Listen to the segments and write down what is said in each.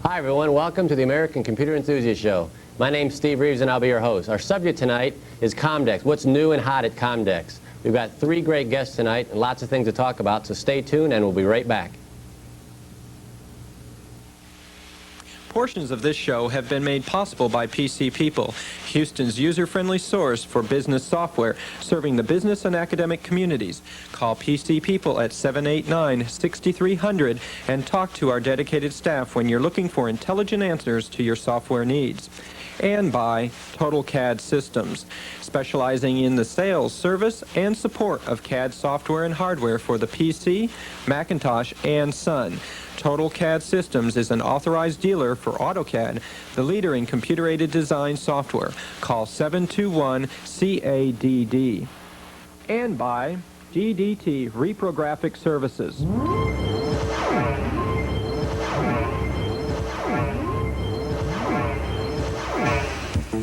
Hi everyone, welcome to the American Computer Enthusiast Show. My name's Steve Reeves and I'll be your host. Our subject tonight is Comdex, what's new and hot at Comdex. We've got three great guests tonight and lots of things to talk about, so stay tuned and we'll be right back. Portions of this show have been made possible by PC People, Houston's user-friendly source for business software, serving the business and academic communities. Call PC People at 789-6300 and talk to our dedicated staff when you're looking for intelligent answers to your software needs. And by Total CAD Systems, specializing in the sales, service, and support of CAD software and hardware for the PC, Macintosh, and Sun. Total CAD Systems is an authorized dealer for AutoCAD, the leader in computer-aided design software. Call 721-CADD. And by GDT Reprographic Services.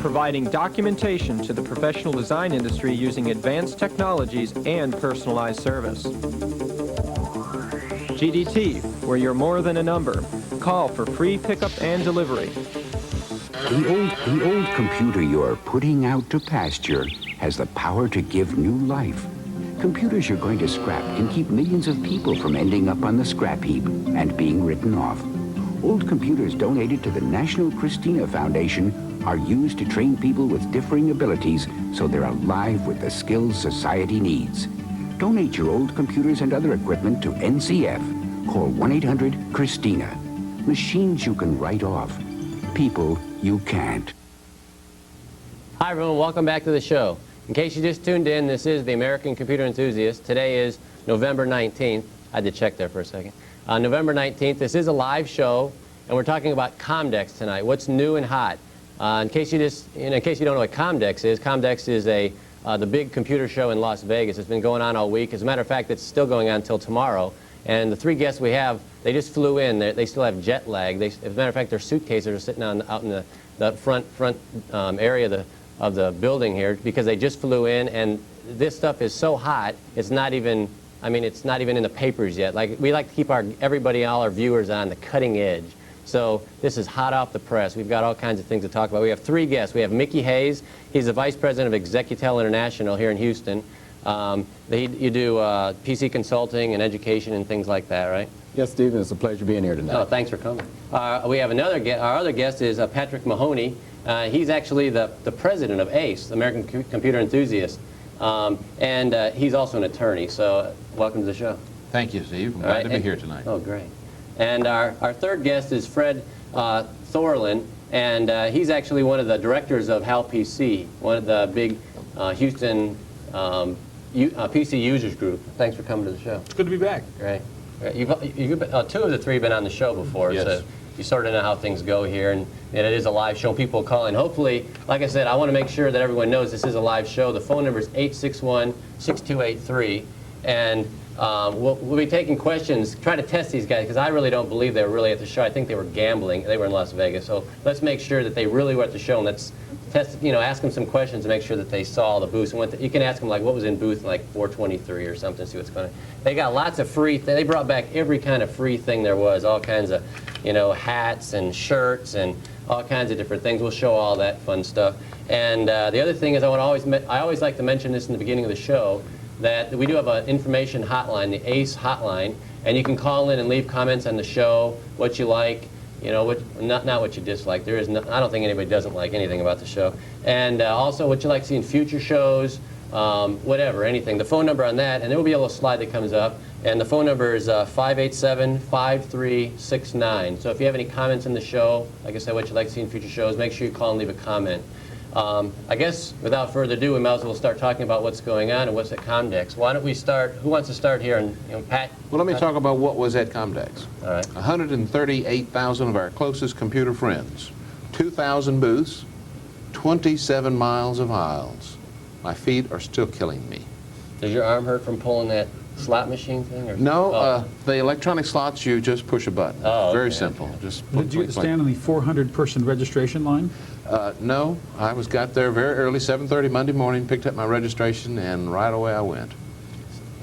Providing documentation to the professional design industry using advanced technologies and personalized service. GDT, where you're more than a number. Call for free pickup and delivery. The old computer you're putting out to pasture has the power to give new life. Computers you're going to scrap can keep millions of people from ending up on the scrap heap and being written off. Old computers donated to the National Christina Foundation are used to train people with differing abilities so they're alive with the skills society needs. Donate your old computers and other equipment to NCF. Call 1-800-CHRISTINA. Machines you can write off. People you can't. Hi everyone, welcome back to the show. In case you just tuned in, this is the American Computer Enthusiast. Today is November 19th. I had to check there for a second. November 19th, this is a live show, and we're talking about Comdex tonight. What's new and hot? In case you don't know what Comdex is the big computer show in Las Vegas. It's been going on all week. As a matter of fact, it's still going on until tomorrow. And the three guests we have, they just flew in. They still have jet lag. As a matter of fact, their suitcases are sitting out in the front area of the building here because they just flew in. And this stuff is so hot, it's not even in the papers yet. Like, we like to keep all our viewers on the cutting edge. So this is hot off the press. We've got all kinds of things to talk about. We have three guests. We have Mickey Hayes. He's the Vice President of Executel International here in Houston. You do PC consulting and education and things like that, right? Yes, Stephen. It's a pleasure being here tonight. Oh, thanks for coming. We have another guest. Our other guest is Patrick Mahoney. He's actually the president of ACE, American Computer Enthusiast. And he's also an attorney. So welcome to the show. Thank you, Steve. I'm glad to be here tonight. Oh, great. And our third guest is Fred Thorlin, and he's actually one of the directors of HAL PC, one of the big Houston PC users group. Thanks for coming to the show. It's good to be back. Great. You've two of the three have been on the show before, yes. So you sort of know how things go here, and it is a live show. People call in. Hopefully, like I said, I want to make sure that everyone knows this is a live show. The phone number is 861-6283, and we'll be taking questions, try to test these guys, because I really don't believe they were really at the show. I think they were gambling. They were in Las Vegas. So let's make sure that they really were at the show, and let's test, ask them some questions to make sure that they saw the booth. And you can ask them, like, what was in booth like 423 or something, see what's going on. They got lots of free, they brought back every kind of free thing there was, all kinds of, hats and shirts and all kinds of different things. We'll show all that fun stuff. And the other thing is I always like to mention this in the beginning of the show, that we do have an information hotline, the ACE hotline, and you can call in and leave comments on the show, what you like, not what you dislike. There is no, I don't think anybody doesn't like anything about the show. And also what you like to see in future shows, whatever, anything. The phone number on that, and there will be a little slide that comes up, and the phone number is 587-5369. So if you have any comments in the show, like I said, what you like to see in future shows, make sure you call and leave a comment. I guess without further ado, we might as well start talking about what's going on and what's at Comdex. Why don't we start? Who wants to start here? And Pat. Well, let me talk about what was at Comdex. All right. 138,000 of our closest computer friends, 2,000 booths, 27 miles of aisles. My feet are still killing me. Does your arm hurt from pulling that slot machine thing? Or? No, the electronic slots, you just push a button. Oh, very okay. simple. Just Did you stand on the 400-person registration line? No, I got there very early, 7:30 Monday morning, picked up my registration, and right away I went.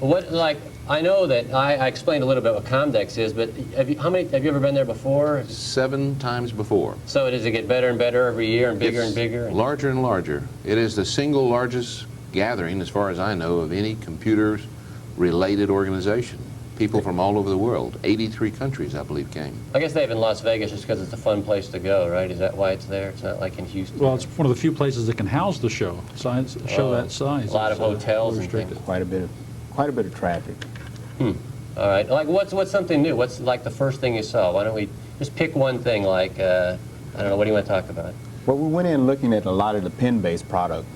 What, like, I know that I explained a little bit what Comdex is, but have you ever been there before? 7 times before. So does it get better and better every year and bigger It's and bigger? larger and larger. It is the single largest gathering, as far as I know, of any computer-related organization. People from all over the world. 83 countries, I believe, came. I guess they have in Las Vegas just because it's a fun place to go, right? Is that why it's there? It's not like in Houston? Well, it's one of the few places that can house the show. Show that size. A lot of is, hotels and restricted. things. Quite a bit of traffic. All right. Like, what's something new? What's like the first thing you saw? Why don't we just pick one thing? Like, I don't know. What do you want to talk about? Well, we went in looking at a lot of the pen-based product.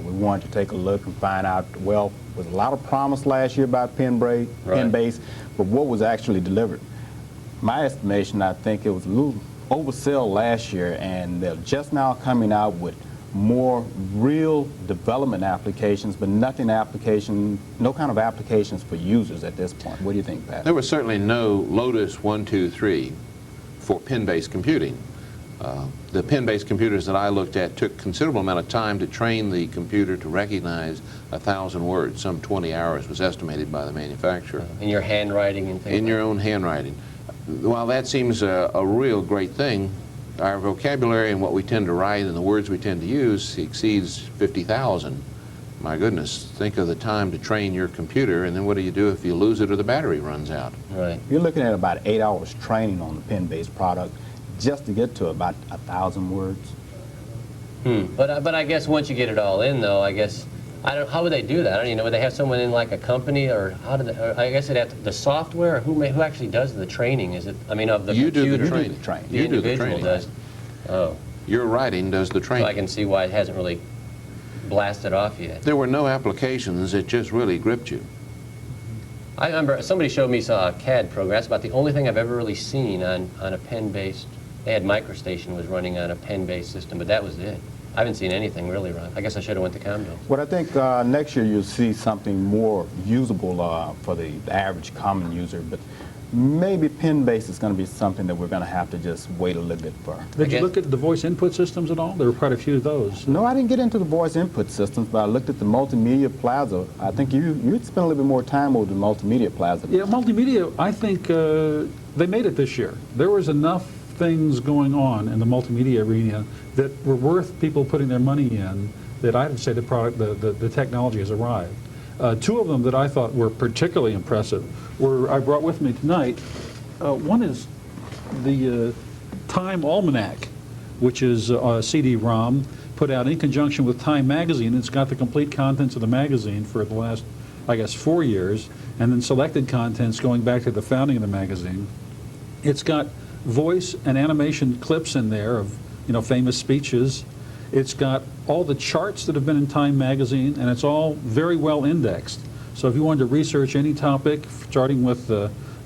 We wanted to take a look and find out, well, there was a lot of promise last year about pen-based, but what was actually delivered? My estimation, I think it was a little oversell last year, and they're just now coming out with more real development applications, but no kind of applications for users at this point. What do you think, Pat? There was certainly no Lotus 123 for pen-based computing. The pen-based computers that I looked at took considerable amount of time to train the computer to recognize 1,000 words. Some 20 hours was estimated by the manufacturer. In your handwriting and things. In your own handwriting. While that seems a real great thing, our vocabulary and what we tend to write and the words we tend to use exceeds 50,000. My goodness, think of the time to train your computer, and then what do you do if you lose it or the battery runs out? Right. You're looking at about 8 hours training on the pen-based product just to get to about 1,000 words. But I guess once you get it all in, though, I guess how would they do that? I don't even know. Would they have someone in like a company, or how do they? Or I guess it'd have to, the software. Or who actually does the training? Is it? I mean, of the You computer. do the training. The You do the individual training. does. Oh, Your writing does the so training. I can see why it hasn't really blasted off yet. There were no applications that just really gripped you. I remember somebody showed me a CAD program. That's about the only thing I've ever really seen on a pen-based. They had MicroStation was running on a pen-based system, but that was it. I haven't seen anything really run. I guess I should have went to Comdex. Well, I think next year you'll see something more usable for the average common user, but maybe pen-based is going to be something that we're going to have to just wait a little bit for. Did you look at the voice input systems at all? There were quite a few of those. No, I didn't get into the voice input systems, but I looked at the multimedia plaza. I think you'd spend a little bit more time with the multimedia plaza. Yeah, multimedia, I think they made it this year. There was enough things going on in the multimedia arena that were worth people putting their money in, that I'd say the technology has arrived. Two of them that I thought were particularly impressive were, I brought with me tonight. One is the Time Almanac, which is a CD-ROM put out in conjunction with Time Magazine. It's got the complete contents of the magazine for the last, I guess, 4 years, and then selected contents going back to the founding of the magazine. It's got voice and animation clips in there of, famous speeches. It's got all the charts that have been in Time Magazine, and it's all very well indexed. So if you wanted to research any topic, starting with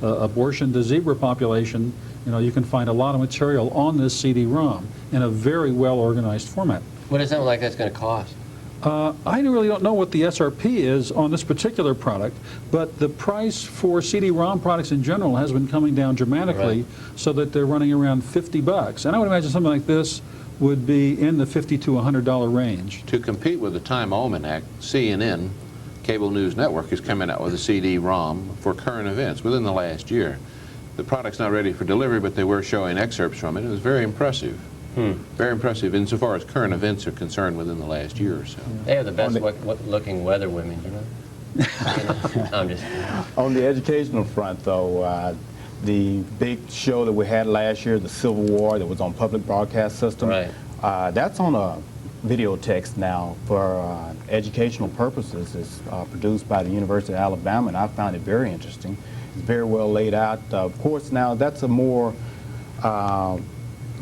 abortion to zebra population, you can find a lot of material on this CD-ROM in a very well organized format. What is something like that's going to cost? I really don't know what the SRP is on this particular product, but the price for CD-ROM products in general has been coming down dramatically, so that they're running around $50. And I would imagine something like this would be in the $50 to $100 range. To compete with the Time Almanac, CNN, cable news network, is coming out with a CD-ROM for current events within the last year. The product's not ready for delivery, but they were showing excerpts from it. It was very impressive. Very impressive insofar as current events are concerned within the last year or so. They have the best looking weather women, I'm just. On the educational front, though, the big show that we had last year, the Civil War, that was on public broadcast system, that's on a video text now for educational purposes. It's produced by the University of Alabama, and I found it very interesting. It's very well laid out. Of course, now that's a more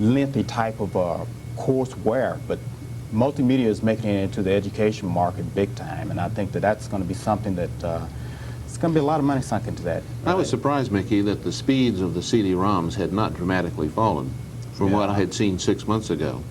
lengthy type of courseware, but multimedia is making it into the education market big time, and I think that that's going to be something that it's going to be a lot of money sunk into that. I was surprised, Mickey, that the speeds of the CD-ROMs had not dramatically fallen from what I had seen 6 months ago.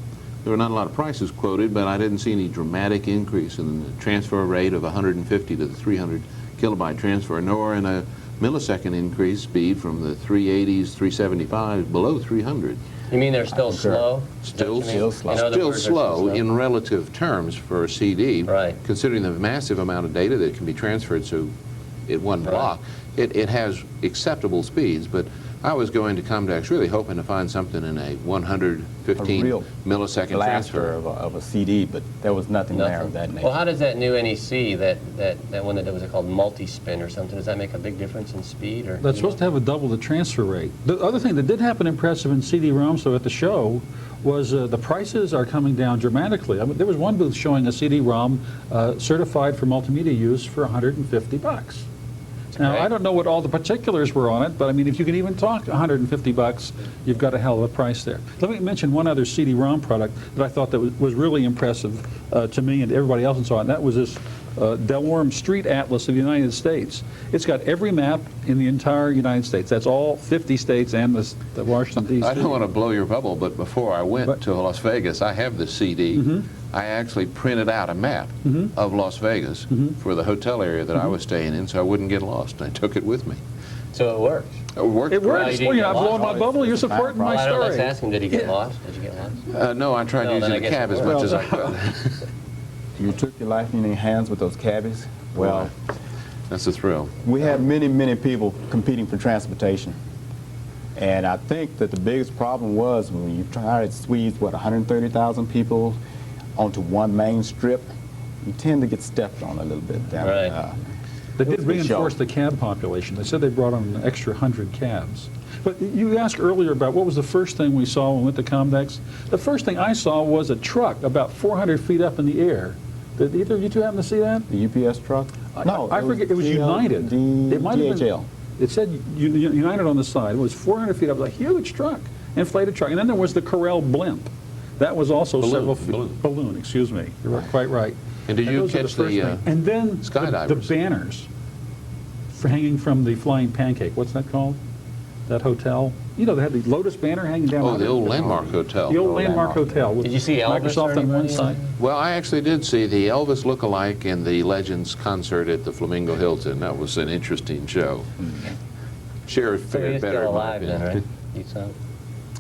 There were not a lot of prices quoted, but I didn't see any dramatic increase in the transfer rate of 150 to the 300 kilobyte transfer, nor in a millisecond increase speed from the 380s, 375s below 300. You mean they're still slow? Still slow. In other Still words, they're slow in relative terms for a CD, Right. considering the massive amount of data that can be transferred so at one block. It has acceptable speeds, but I was going to Comdex really hoping to find something in a 115 real millisecond blaster transfer. of a CD, but there was nothing there of that nature. Well, how does that new NEC, that one that was called multi-spin or something, does that make a big difference in speed? Or That's supposed to have a double the transfer rate. The other thing that did happen impressive in CD-ROMs, though, at the show, was the prices are coming down dramatically. I mean, there was one booth showing a CD-ROM certified for multimedia use for $150. Now, I don't know what all the particulars were on it, but I mean, if you can even talk $150, you've got a hell of a price there. Let me mention one other CD-ROM product that I thought that was really impressive to me and to everybody else and so on. That was this Delorme Street Atlas of the United States. It's got every map in the entire United States. That's all 50 states and the Washington, D.C. I don't want to blow your bubble, but before I went to Las Vegas, I have the CD. I actually printed out a map of Las Vegas for the hotel area that I was staying in so I wouldn't get lost. I took it with me. So it works. It worked. It works. you Well, you're didn't not get blowing my lost. bubble. You're supporting my I don't know, let's story. ask him, did he get lost? Did you get lost? No, I tried No, using then I the guess cab it as worked. much as I could. You took your life in your hands with those cabbies. Well, That's a thrill. we had many, many people competing for transportation. And I think that the biggest problem was when you try to squeeze, 130,000 people onto one main strip, you tend to get stepped on a little bit down. Right. They It was did a good show. reinforce the cab population. They said they brought on an extra 100 cabs. But you asked earlier about what was the first thing we saw when we went to Comdex. The first thing I saw was a truck about 400 feet up in the air. Did either of you two happen to see that? The UPS truck? No, I forget. It was United. It might have been. DHL. It said United on the side. It was 400 feet up. It was a huge truck, inflated truck. And then there was the Corel blimp. That was also several feet. Balloon, excuse me. You're quite right. And did you those are catch first the thing. And then the skydivers? banners hanging from the Flying Pancake. What's that called? That hotel? You know, they had the Lotus banner hanging down. Oh, the old Landmark Hotel. The old Landmark Hotel. With Did you see Elvis Microsoft or on one anybody? side. Well, I actually did see the Elvis look-alike in the Legends concert at the Flamingo Hilton. That was an interesting show. Sheriff So fared he's better. still in my alive then, opinion. right? You saw.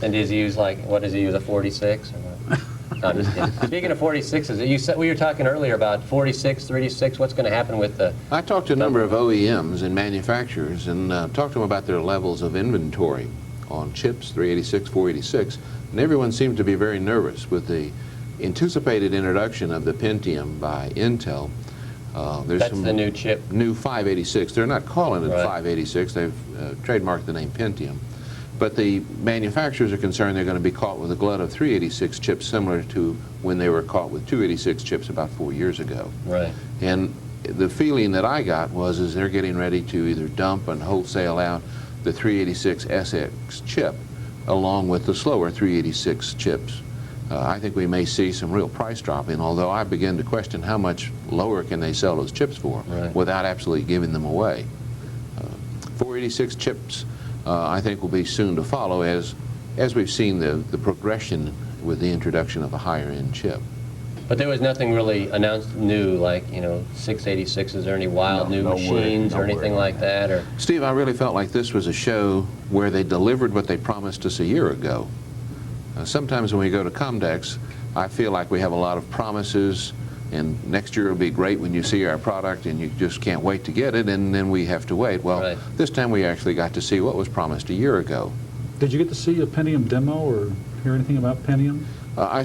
And does he use what does he use, a 46 or what? No, I'm just kidding. Speaking of 46s, you said we were talking earlier about 46, 36. What's going to happen with the? I talked to a number of OEMs and manufacturers and talked to them about their levels of inventory on chips, 386, 486, and everyone seemed to be very nervous with the anticipated introduction of the Pentium by Intel. There's That's some the new chip. new 586. They're not calling it Right. 586. They've trademarked the name Pentium. But the manufacturers are concerned they're going to be caught with a glut of 386 chips similar to when they were caught with 286 chips about 4 years ago. Right. And the feeling that I got is they're getting ready to either dump and wholesale out the 386 SX chip along with the slower 386 chips. I think we may see some real price dropping, although I begin to question how much lower can they sell those chips for without absolutely giving them away. 486 chips I think will be soon to follow as we've seen the progression with the introduction of a higher end chip. But there was nothing really announced new, like, 686s or any wild new machines or anything like that? Or Steve, I really felt like this was a show where they delivered what they promised us a year ago. Sometimes when we go to Comdex, I feel like we have a lot of promises, and next year will be great when you see our product and you just can't wait to get it, and then we have to wait. Well, this time we actually got to see what was promised a year ago. Did you get to see a Pentium demo or hear anything about Pentium? I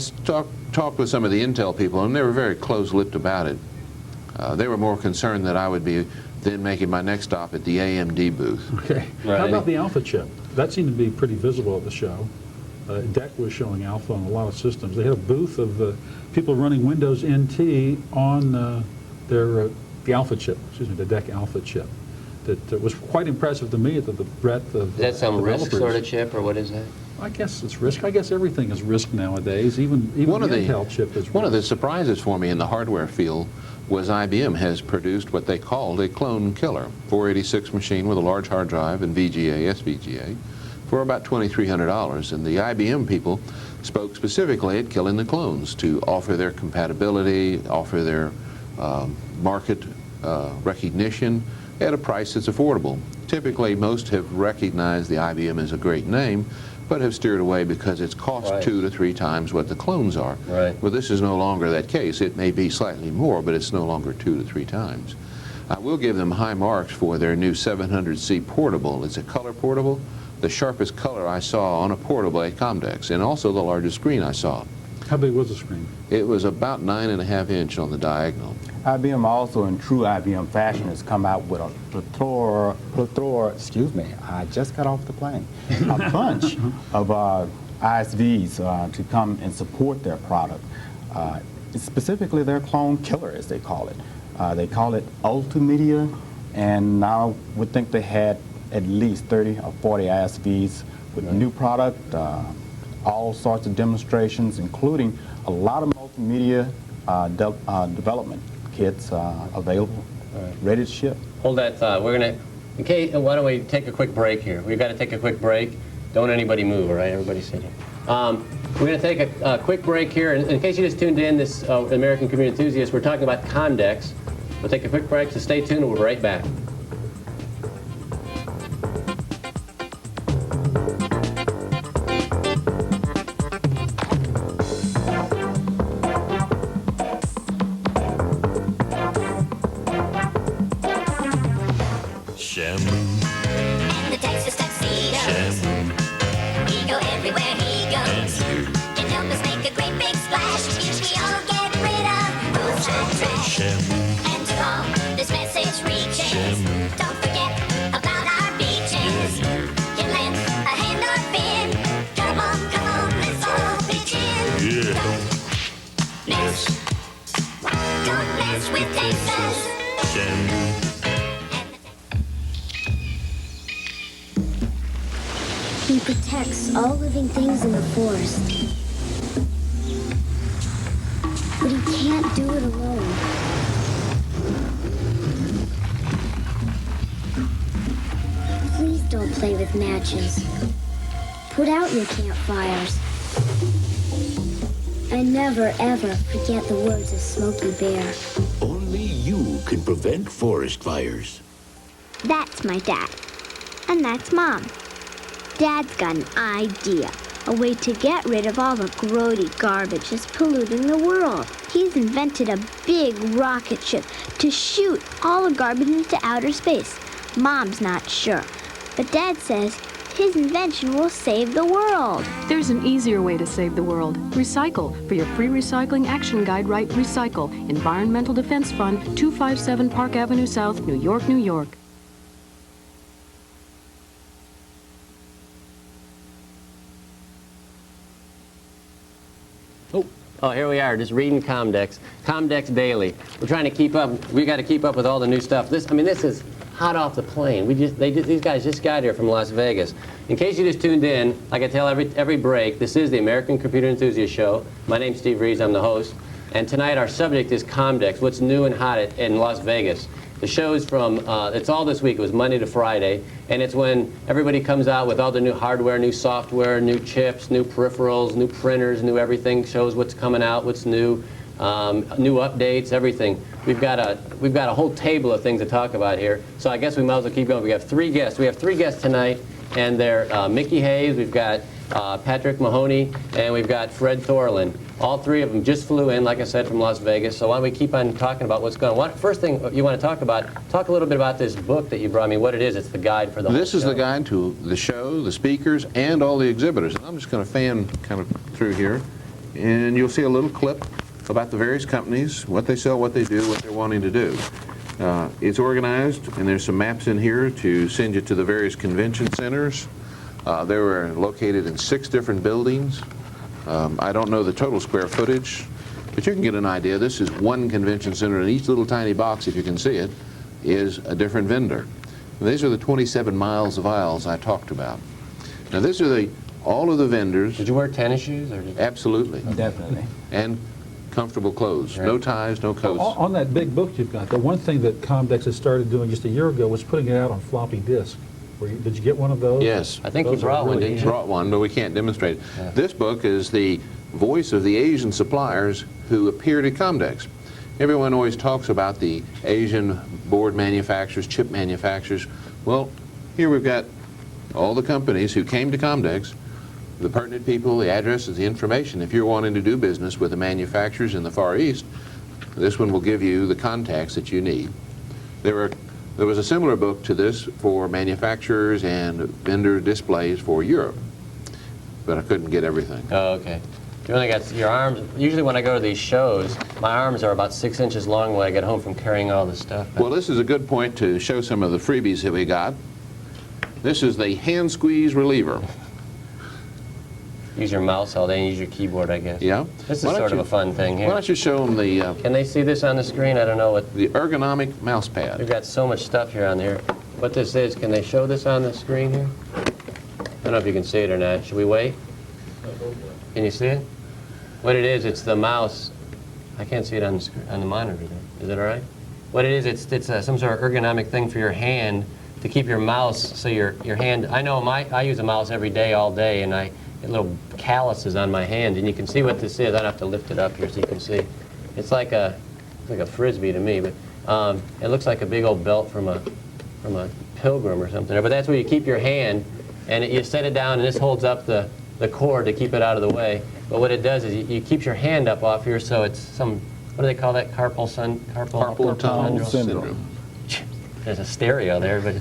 talked with some of the Intel people, and they were very close-lipped about it. They were more concerned that I would be then making my next stop at the AMD booth. Okay. How about the Alpha chip? That seemed to be pretty visible at the show. DEC was showing Alpha on a lot of systems. They had a booth of people running Windows NT on the Alpha chip, excuse me, the DEC Alpha chip. That was quite impressive to me, the breadth of is that some developers. RISC sort of chip, or what is that? I guess it's RISC. I guess everything is RISC nowadays. Even the Intel chip is RISC. One of the surprises for me in the hardware field was IBM has produced what they called a clone killer, 486 machine with a large hard drive and VGA, SVGA, for about $2,300. And the IBM people spoke specifically at killing the clones to offer their compatibility, offer their market recognition at a price that's affordable. Typically, most have recognized the IBM as a great name, but have steered away because it's cost 2 to 3 times what the clones are. Right. Well, this is no longer that case. It may be slightly more, but it's no longer 2 to 3 times. I will give them high marks for their new 700C portable. It's a color portable, the sharpest color I saw on a portable at Comdex, and also the largest screen I saw. How big was the screen? It was about 9.5 inch on the diagonal. IBM also, in true IBM fashion, has come out with a plethora, excuse me, I just got off the plane, a bunch of ISVs to come and support their product. Specifically their clone killer, as they call it. They call it Ultimedia, and now we think they had at least 30 or 40 ISVs with a new product, all sorts of demonstrations, including a lot of multimedia development kits available, ready to ship. Hold that thought. We're going to, why don't we take a quick break here? We've got to take a quick break. Don't anybody move, all right? Everybody sit here. We're going to take a quick break here. In case you just tuned in, this American Computer Enthusiast, we're talking about Comdex. We'll take a quick break, so stay tuned and we'll be right back. And the Texas tuxedos. We go everywhere he goes. Can help us make a great big splash. If we all get rid of roadside trash. And to all this message reaches. Don't forget about our beaches. Can lend a hand or fin. Come on, let's all pitch in. Don't mess with Texas. He protects all living things in the forest. But he can't do it alone. Please don't play with matches. Put out your campfires. And never, ever forget the words of Smokey Bear. Only you can prevent forest fires. That's my dad. And that's Mom. Dad's got an idea, a way to get rid of all the grody garbage that's polluting the world. He's invented a big rocket ship to shoot all the garbage into outer space. Mom's not sure, but Dad says his invention will save the world. There's an easier way to save the world. Recycle. For your free recycling action guide, write Recycle. Environmental Defense Fund, 257 Park Avenue South, New York, New York. Oh, here we are, just reading Comdex. Comdex Daily. We're trying to keep up. We got to keep up with all the new stuff. This is hot off the plane. These guys just got here from Las Vegas. In case you just tuned in, like I tell every break, this is the American Computer Enthusiast Show. My name's Steve Reeves. I'm the host. And tonight our subject is Comdex. What's new and hot in Las Vegas? The show's from, it's all this week. It was Monday to Friday. And it's when everybody comes out with all the new hardware, new software, new chips, new peripherals, new printers, new everything. Shows what's coming out, what's new, new updates, everything. We've got a whole table of things to talk about here. So I guess we might as well keep going. We have three guests. We have three guests tonight. And they're Mickey Hayes, we've got Patrick Mahoney, and we've got Fred Thorlin. All three of them just flew in, like I said, from Las Vegas. So why don't we keep on talking about what's going on? First thing you want to talk a little bit about this book that you brought me, what it is. It's the guide for the whole show. This is the guide to the show, the speakers, and all the exhibitors. And I'm just going to fan kind of through here, and you'll see a little clip about the various companies, what they sell, what they do, what they're wanting to do. It's organized, and there's some maps in here to send you to the various convention centers. They were located in 6 different buildings. I don't know the total square footage, but you can get an idea. This is one convention center, and each little tiny box, if you can see it, is a different vendor. And these are the 27 miles of aisles I talked about. Now, these are all of the vendors. Did you wear tennis shoes? Or Absolutely. Definitely. And comfortable clothes. Right. No ties, no coats. On that big book you've got, the one thing that Comdex has started doing just a year ago was putting it out on floppy disk. Did you get one of those? Yes. I think you Those are brought one, really didn't you? Brought one, but we can't demonstrate it. Yeah. This book is the voice of the Asian suppliers who appeared at Comdex. Everyone always talks about the Asian board manufacturers, chip manufacturers. Well, here we've got all the companies who came to Comdex, the pertinent people, the addresses, the information. If you're wanting to do business with the manufacturers in the Far East, this one will give you the contacts that you need. There was a similar book to this for manufacturers and vendor displays for Europe, but I couldn't get everything. Oh, okay. You only got your arms. Usually when I go to these shows, my arms are about 6 inches long when I get home from carrying all this stuff. Well, this is a good point to show some of the freebies that we got. This is the hand squeeze reliever. Use your mouse all day and use your keyboard, I guess. Yeah. This is sort of a fun thing here. Why don't you show them the Can they see this on the screen? I don't know what. the ergonomic mouse pad. We've got so much stuff here on here. What this is, can they show this on the screen here? I don't know if you can see it or not. Should we wait? Can you see it? What it is, it's the mouse. I can't see it on the screen, on the monitor there. Is it all right? What it is, it's some sort of ergonomic thing for your hand to keep your mouse so your hand. I know I use a mouse every day, all day, and I get little calluses on my hand, and you can see what this is. I don't have to lift it up here so you can see. It's like a frisbee to me, but it looks like a big old belt from a pilgrim or something. But that's where you keep your hand, and you set it down, and this holds up the cord to keep it out of the way. But what it does is you keep your hand up off here, so it's some, what do they call that? Carpal tunnel syndrome. There's a stereo there, but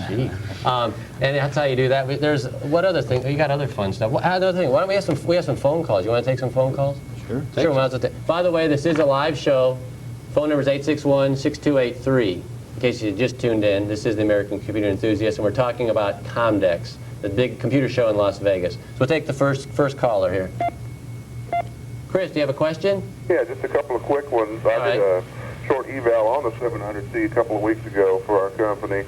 gee. And that's how you do that. There's what other thing? You got other fun stuff. What other thing? Why don't we have some phone calls? You want to take some phone calls? Sure. Sure. Might as well by the way, this is a live show. Phone number is 861-6283. In case you just tuned in, this is the American Computer Enthusiast, and we're talking about Comdex, the big computer show in Las Vegas. So we'll take the first caller here. Chris, do you have a question? Yeah, just a couple of quick ones. I did a short eval on the 700C a couple of weeks ago for our company.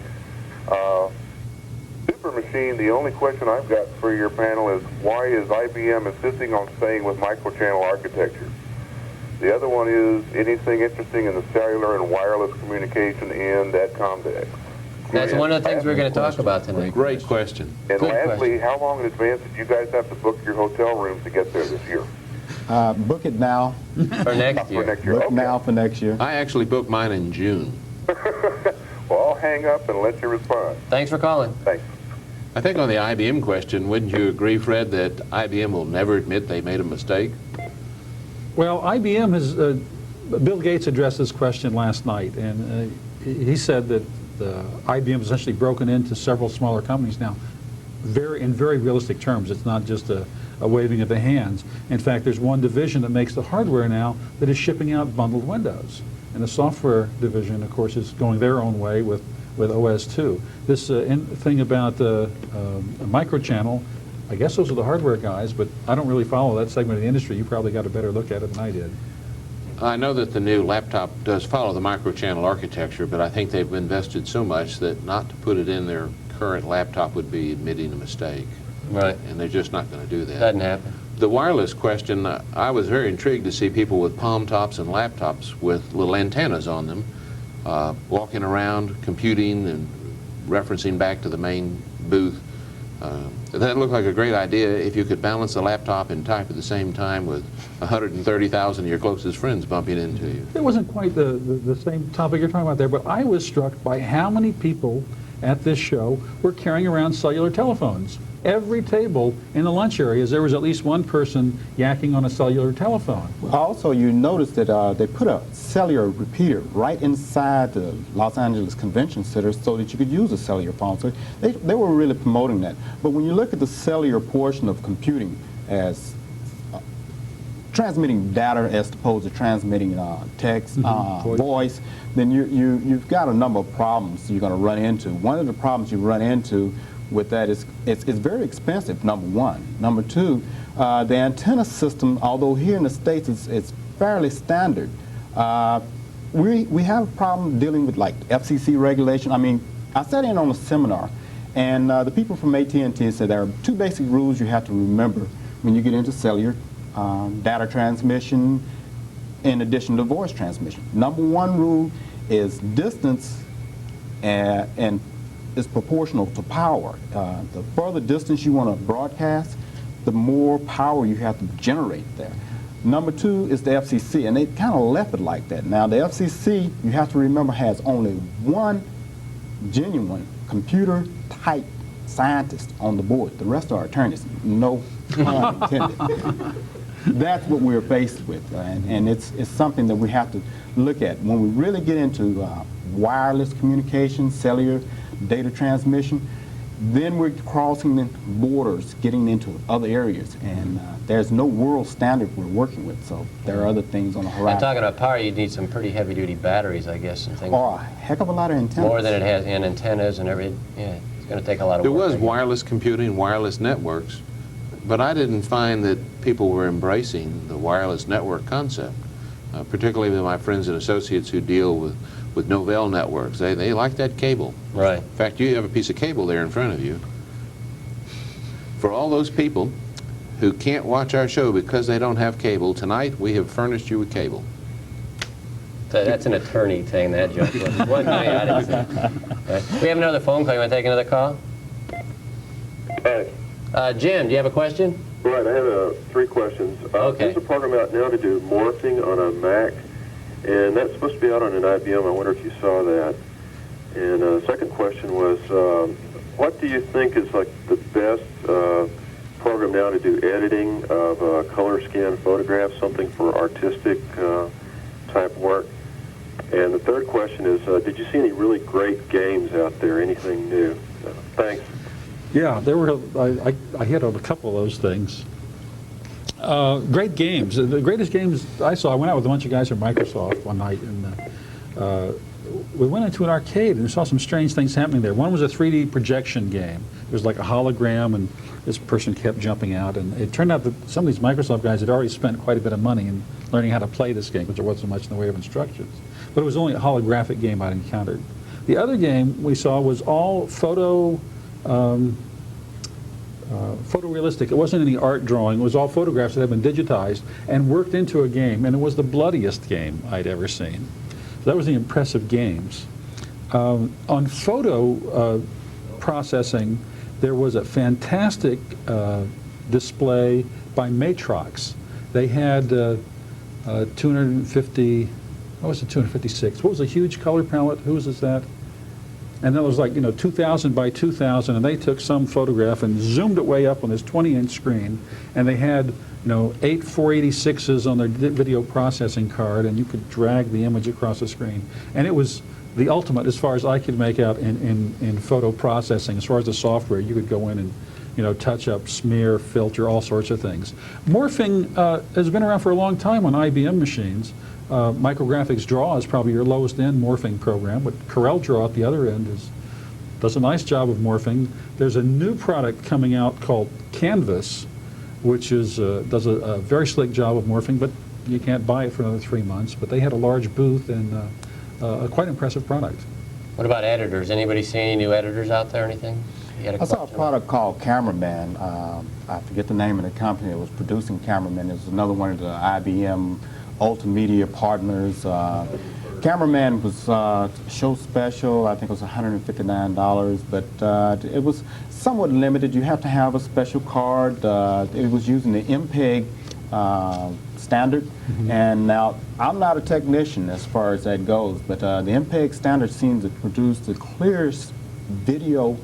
Super machine, the only question I've got for your panel is why is IBM insisting on staying with microchannel architecture? The other one is anything interesting in the cellular and wireless communication end at Comdex? That's one of the things we're going to talk about tonight. Great question. And Good lastly, question. how long in advance did you guys have to book your hotel rooms to get there this year? Book it now. For next year. For next year. Book Okay. now for next year. I actually booked mine in June. Well, I'll hang up and let you respond. Thanks for calling. Thanks. I think on the IBM question, wouldn't you agree, Fred, that IBM will never admit they made a mistake? Well, IBM has, Bill Gates addressed this question last night, and he said that IBM has essentially broken into several smaller companies now, in very realistic terms. It's not just a waving of the hands. In fact, there's one division that makes the hardware now that is shipping out bundled Windows. And the software division, of course, is going their own way with OS2. This thing about microchannel, I guess those are the hardware guys, but I don't really follow that segment of the industry. You probably got a better look at it than I did. I know that the new laptop does follow the microchannel architecture, but I think they've invested so much that not to put it in their current laptop would be admitting a mistake. Right. And they're just not going to do that. Doesn't happen. The wireless question, I was very intrigued to see people with palm tops and laptops with little antennas on them, walking around, computing and referencing back to the main booth. That looked like a great idea if you could balance the laptop and type at the same time with 130,000 of your closest friends bumping into you. It wasn't quite the same topic you're talking about there, but I was struck by how many people at this show were carrying around cellular telephones. Every table in the lunch areas, there was at least one person yakking on a cellular telephone. Also, you notice that they put a cellular repeater right inside the Los Angeles Convention Center so that you could use a cellular phone. So they were really promoting that. But when you look at the cellular portion of computing as transmitting data as opposed to transmitting text, voice, then you've got a number of problems you're going to run into. One of the problems you run into with that is it's very expensive, number one. Number two, the antenna system, although here in the States it's fairly standard, we have a problem dealing with like FCC regulation. I mean, I sat in on a seminar, and the people from AT&T said there are two basic rules you have to remember when you get into cellular data transmission in addition to voice transmission. Number one rule is distance and is proportional to power. The further distance you want to broadcast, the more power you have to generate there. Number two is the FCC, and they kind of left it like that. Now, the FCC, you have to remember, has only one genuine computer-type scientist on the board. The rest are attorneys. No pun intended. that's what we're faced with, and it's something that we have to look at. When we really get into wireless communication, cellular data transmission, then we're crossing the borders, getting into other areas, and there's no world standard we're working with, so there are other things on the horizon. And talking about power, you need some pretty heavy-duty batteries, I guess, and things. Or a heck of a lot of antennas. More than it has, and antennas and everything. Yeah, it's going to take a lot of There work. was wireless computing, wireless networks, but I didn't find that people were embracing the wireless network concept, particularly with my friends and associates who deal with Novell networks. They like that cable. Right. In fact, you have a piece of cable there in front of you. For all those people who can't watch our show because they don't have cable, tonight we have furnished you with cable. So that's an attorney saying that joke. One guy I didn't say. Right. We have another phone call. You want to take another call? Hi. Jim, do you have a question? Right, I have 3 questions. Okay. There's a program out now to do morphing on a Mac, and that's supposed to be out on an IBM. I wonder if you saw that. And second question was, what do you think is like the best program now to do editing of color scan photographs, something for artistic type work? And the third question is, did you see any really great games out there, anything new? Thanks. Yeah, there were. I hit on a couple of those things. Great games. The greatest games I saw. I went out with a bunch of guys from Microsoft one night, and we went into an arcade and saw some strange things happening there. One was a 3D projection game. It was like a hologram, and this person kept jumping out. And it turned out that some of these Microsoft guys had already spent quite a bit of money in learning how to play this game, because there wasn't much in the way of instructions. But it was only a holographic game I'd encountered. The other game we saw was all photorealistic. It wasn't any art drawing. It was all photographs that had been digitized and worked into a game, and it was the bloodiest game I'd ever seen. So that was the impressive games. On photo processing, there was a fantastic display by Matrox. They had 250, what was it, 256? What was a huge color palette? Whose is that? And then it was like, 2,000 by 2,000, and they took some photograph and zoomed it way up on this 20-inch screen, and they had, 8 486s on their video processing card, and you could drag the image across the screen. And it was the ultimate, as far as I could make out, in photo processing. As far as the software, you could go in and, touch up, smear, filter, all sorts of things. Morphing has been around for a long time on IBM machines. Micrographics Draw is probably your lowest end morphing program, but Corel Draw at the other end does a nice job of morphing. There's a new product coming out called Canvas, which does a very slick job of morphing, but you can't buy it for another 3 months. But they had a large booth and a quite impressive product. What about editors? Anybody see any new editors out there or anything? I saw a product called Cameraman. I forget the name of the company that was producing Cameraman. It was another one of the IBM Ultimedia partners. Cameraman was show special. I think it was $159, but it was somewhat limited. You have to have a special card. It was using the MPEG standard. Mm-hmm. And now, I'm not a technician as far as that goes, but the MPEG standard seems to produce the clearest video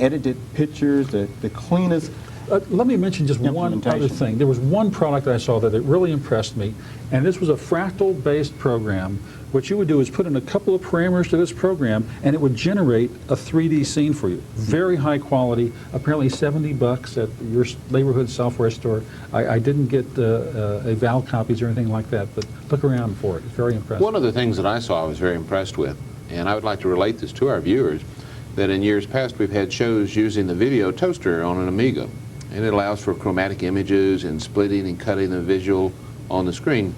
edited pictures, the cleanest. Let me mention just one other thing. There was one product I saw that really impressed me, and this was a fractal-based program. What you would do is put in a couple of parameters to this program, and it would generate a 3D scene for you. Very high quality, apparently $70 at your neighborhood software store. I didn't get eval copies or anything like that, but look around for it. It's very impressive. One of the things that I saw I was very impressed with, and I would like to relate this to our viewers, that in years past we've had shows using the video toaster on an Amiga. And it allows for chromatic images and splitting and cutting the visual on the screen.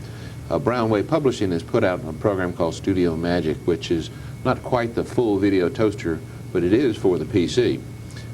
Brownway Publishing has put out a program called Studio Magic, which is not quite the full video toaster, but it is for the PC.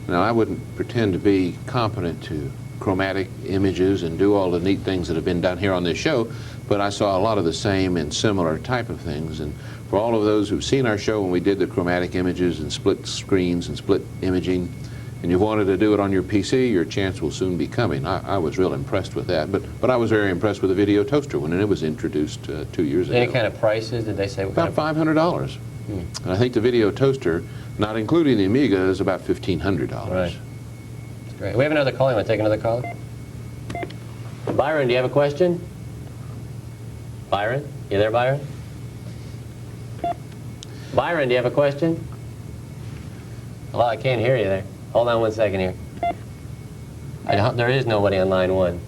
Now, I wouldn't pretend to be competent to chromatic images and do all the neat things that have been done here on this show, but I saw a lot of the same and similar type of things. And for all of those who've seen our show when we did the chromatic images and split screens and split imaging, and you wanted to do it on your PC, your chance will soon be coming. I was real impressed with that, but I was very impressed with the video toaster when it was introduced 2 years ago. Any kind of prices? Did they say what about $500? And I think the video toaster, not including the Amiga, is about $1,500. Right. Great. We have another call. You want to take another call? Byron, do you have a question? Byron? You there, Byron? Byron, do you have a question? Well, I can't hear you there. Hold on one second here. There is nobody on line 1.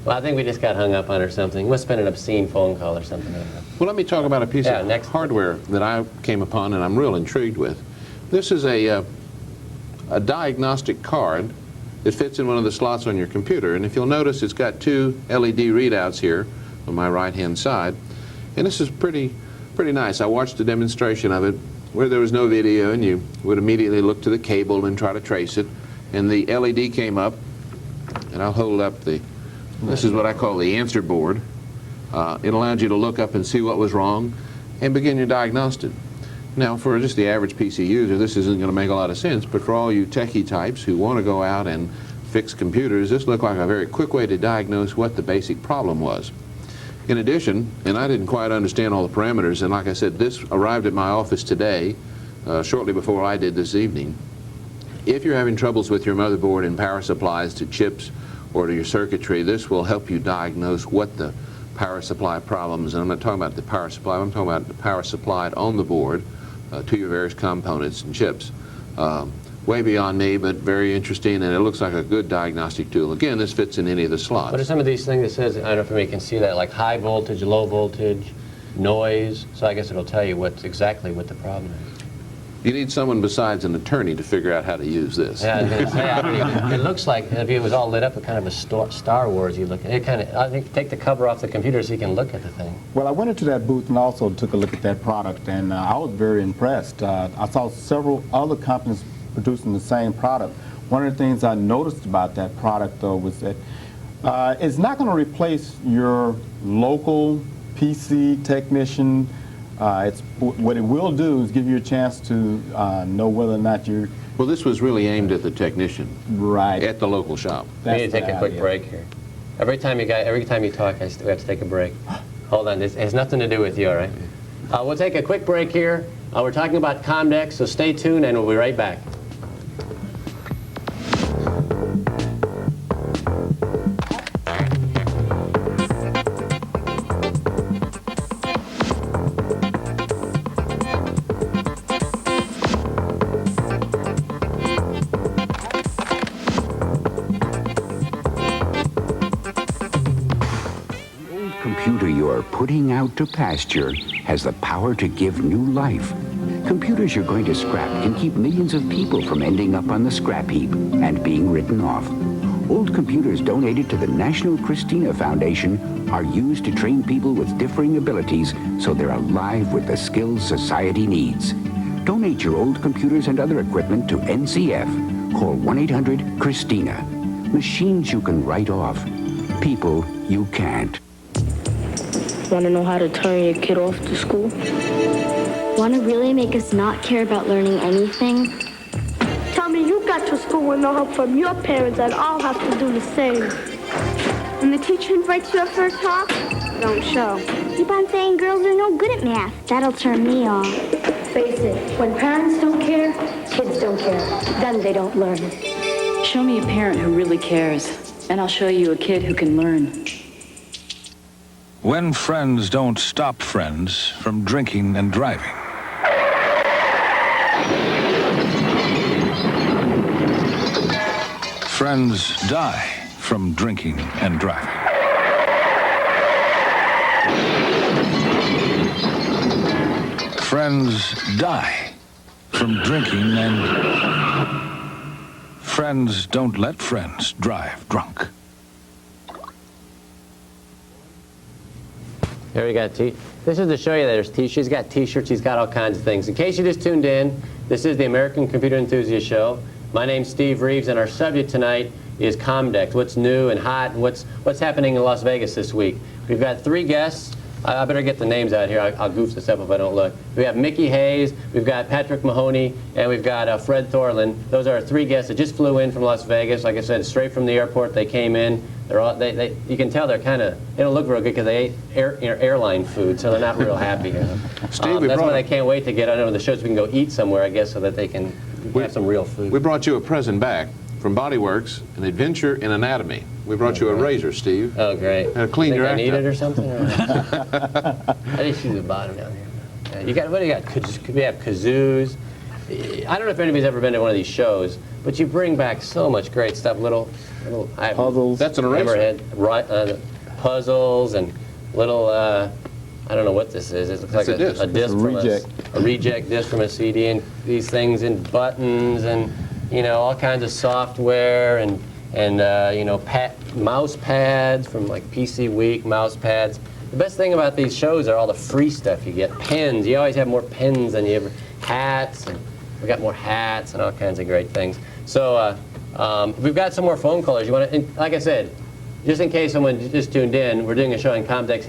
Well, I think we just got hung up on or something. Must have been an obscene phone call or something. Well, let me talk about a piece of hardware that I came upon and I'm real intrigued with. This is a diagnostic card that fits in one of the slots on your computer. And if you'll notice, it's got 2 LED readouts here on my right-hand side. And this is pretty nice. I watched a demonstration of it where there was no video, and you would immediately look to the cable and try to trace it. And the LED came up, and I'll hold up this is what I call the answer board. It allowed you to look up and see what was wrong and begin your diagnostic. Now, for just the average PC user, this isn't going to make a lot of sense, but for all you techie types who want to go out and fix computers, this looked like a very quick way to diagnose what the basic problem was. In addition, and I didn't quite understand all the parameters, and like I said, this arrived at my office today, shortly before I did this evening. If you're having troubles with your motherboard and power supplies to chips or to your circuitry, this will help you diagnose what the power supply problems, and I'm not talking about the power supply, I'm talking about the power supplied on the board to your various components and chips. Way beyond me, but very interesting, and it looks like a good diagnostic tool. Again, this fits in any of the slots. What are some of these things that says, I don't know if anybody can see that, like high voltage, low voltage, noise? So I guess it'll tell you exactly what the problem is. You need someone besides an attorney to figure out how to use this. Yeah, I was gonna say, I think it looks like if it was all lit up with kind of a Star Wars you look at. It kind of, I think, take the cover off the computer so you can look at the thing. Well, I went into that booth and also took a look at that product, and I was very impressed. I saw several other companies producing the same product. One of the things I noticed about that product, though, was that it's not going to replace your local PC technician. What it will do is give you a chance to know whether or not you're... Well, this was really aimed at the technician. Right. At the local shop. We need to take a quick break here. Every time you talk, we have to take a break. Hold on, this has nothing to do with you, all right? We'll take a quick break here. We're talking about Comdex, so stay tuned and we'll be right back. Computer you're putting out to pasture has the power to give new life. Computers you're going to scrap can keep millions of people from ending up on the scrap heap and being written off. Old computers donated to the National Christina Foundation are used to train people with differing abilities so they're alive with the skills society needs. Donate your old computers and other equipment to NCF. Call 1-800-CHRISTINA. Machines you can write off. People you can't. Want to know how to turn your kid off to school? Want to really make us not care about learning anything? Tell me you got to school with no help from your parents and I'll have to do the same. When the teacher invites you up for a talk, don't show. Keep on saying girls are no good at math. That'll turn me off. Face it, when parents don't care, kids don't care. Then they don't learn. Show me a parent who really cares, and I'll show you a kid who can learn. When friends don't stop friends from drinking and driving. Friends die from drinking and driving. Friends die from drinking and... Friends don't let friends drive drunk. Here we got this is to show you that there's t-shirts. He's got t-shirts. He's got all kinds of things. In case you just tuned in, this is the American Computer Enthusiast Show. My name's Steve Reeves, and our subject tonight is Comdex. What's new and hot, and what's happening in Las Vegas this week? We've got 3 guests. I better get the names out here. I'll goof this up if I don't look. We have Mickey Hayes, we've got Patrick Mahoney, and we've got Fred Thorland. Those are our 3 guests that just flew in from Las Vegas. Like I said, straight from the airport they came in. They're all, you can tell they're kind of, they don't look real good because they ate airline food, so they're not real happy. Steve, that's why they can't wait to get on the show so we can go eat somewhere, I guess, so that they can have some real food. We brought you a present back. from Body Works, An Adventure in Anatomy. We brought you a razor, Steve. Oh, great. Clean your I act need up. it or something? Or I just see the bottom down here. You got, what do you got? We have kazoos. I don't know if anybody's ever been to one of these shows, but you bring back so much great stuff. Little puzzles. That's an eraser. Puzzles and little, I don't know what this is. It looks like a disc. a disc It's a from reject. a reject disc from a CD, and these things and buttons and, you know, all kinds of software and you know, mouse pads from like PC Week, mouse pads. The best thing about these shows are all the free stuff you get. Pens. You always have more pens than you ever. Hats. And we got more hats and all kinds of great things. So we've got some more phone callers. You want to, like I said, just in case someone just tuned in, we're doing a show in Comdex.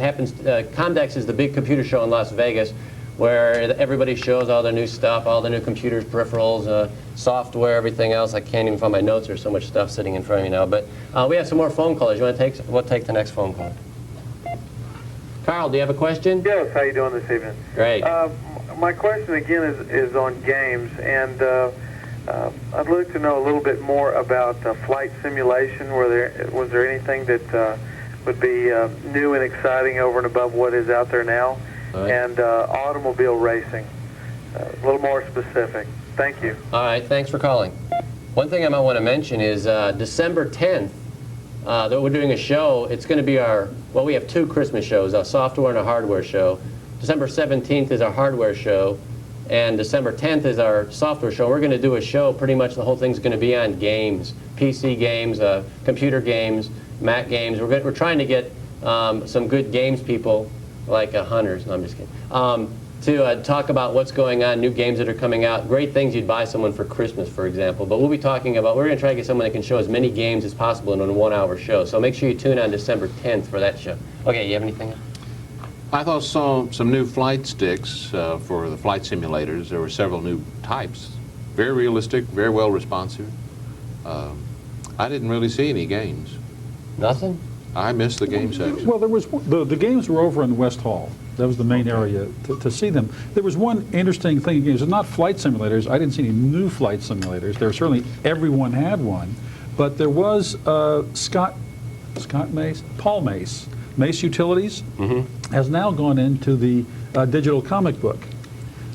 Comdex is the big computer show in Las Vegas where everybody shows all their new stuff, all the new computers, peripherals, software, everything else. I can't even find my notes. There's so much stuff sitting in front of me now. But we have some more phone callers. You want to take? We'll take the next phone call. Carl, do you have a question? Yes. How you doing this evening? Great. My question again is on games, and I'd like to know a little bit more about flight simulation. Was there anything that would be new and exciting over and above what is out there now? Right. And automobile racing, a little more specific. Thank you. All right, thanks for calling. One thing I might want to mention is December 10th, that we're doing a show. It's going to be well, we have two Christmas shows, a software and a hardware show. December 17th is our hardware show, and December 10th is our software show. We're going to do a show, pretty much the whole thing's going to be on games, PC games, computer games, Mac games. We're trying to get some good games people, like hunters, no, I'm just kidding, to talk about what's going on, new games that are coming out, great things you'd buy someone for Christmas, for example. But we'll be talking about, we're going to try to get someone that can show as many games as possible in a 1-hour show. So make sure you tune on December 10th for that show. Okay, you have anything else? I thought saw some new flight sticks for the flight simulators. There were several new types. Very realistic, very well responsive. I didn't really see any games. Nothing? I missed the game section. Well, there was the games were over in the West Hall. That was the main area to see them. There was one interesting thing in games. It's not flight simulators. I didn't see any new flight simulators. There certainly everyone had one, but there was Paul Mace. Mace Utilities has now gone into the digital comic book.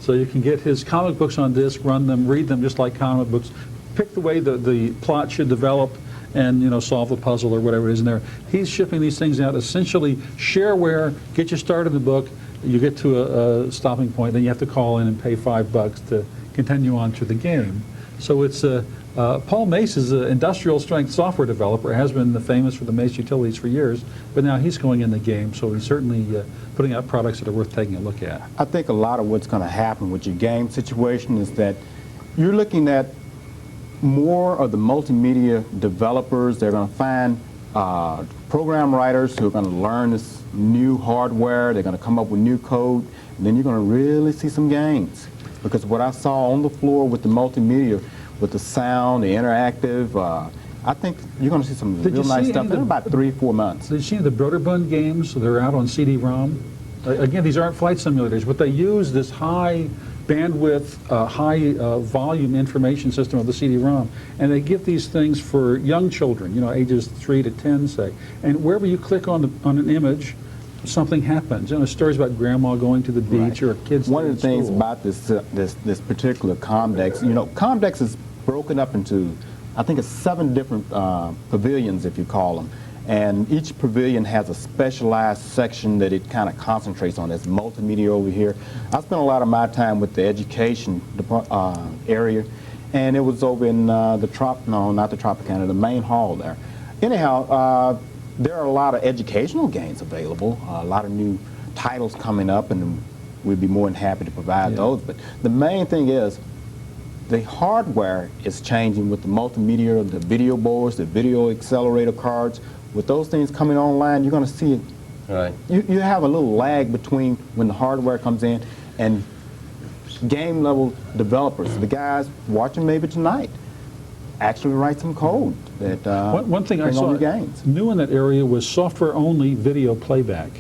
So you can get his comic books on disc, run them, read them just like comic books, pick the way the plot should develop, and, you know, solve the puzzle or whatever it is in there. He's shipping these things out, essentially shareware, get you started in the book, you get to a stopping point, then you have to call in and pay $5 to continue on to the game. So it's Paul Mace is an industrial strength software developer, has been famous for the Mace Utilities for years, but now he's going in the game, so he's certainly putting out products that are worth taking a look at. I think a lot of what's going to happen with your game situation is that you're looking at more of the multimedia developers. They're going to find program writers who are going to learn this new hardware. They're going to come up with new code, and then you're going to really see some games. Because what I saw on the floor with the multimedia, with the sound, the interactive, I think you're going to see some real nice stuff in about 3-4 months. Did you see the Broderbund games? They're out on CD-ROM. Again, these aren't flight simulators, but they use this high bandwidth, high volume information system of the CD-ROM, and they give these things for young children, you know, ages 3 to 10, say. And wherever you click on an image, something happens. You know, stories about grandma going to the beach or kids. One of the things about this particular Comdex, you know, Comdex is broken up into, I think it's 7 different pavilions, if you call them. And each pavilion has a specialized section that it kind of concentrates on. There's multimedia over here. I spent a lot of my time with the education area, and it was over in the the main hall there. Anyhow, there are a lot of educational games available, a lot of new titles coming up, and we'd be more than happy to provide those. But the main thing is the hardware is changing with the multimedia, the video boards, the video accelerator cards. With those things coming online, you're going to see it. Right. You have a little lag between when the hardware comes in and game level developers, the guys watching maybe tonight, actually write some code that one thing I saw new in that area was software-only video playback.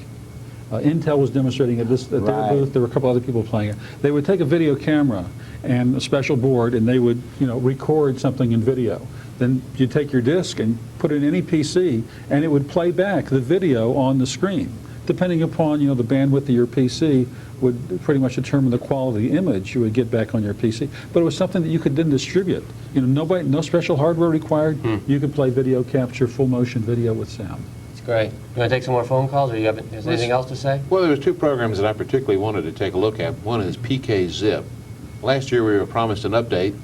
Intel was demonstrating it at their booth. There were a couple other people playing it. They would take a video camera and a special board, and they would, you know, record something in video. then you take your disc and put it in any PC, and it would play back the video on the screen. Depending upon, you know, the bandwidth of your PC would pretty much determine the quality image you would get back on your PC. But it was something that you could then distribute. You know, no special hardware required. You could play video capture, full motion video with sound. It's great. You want to take some more phone calls, or you have anything else to say? Well, there was two programs that I particularly wanted to take a look at. One is PK Zip. Last year we were promised an update,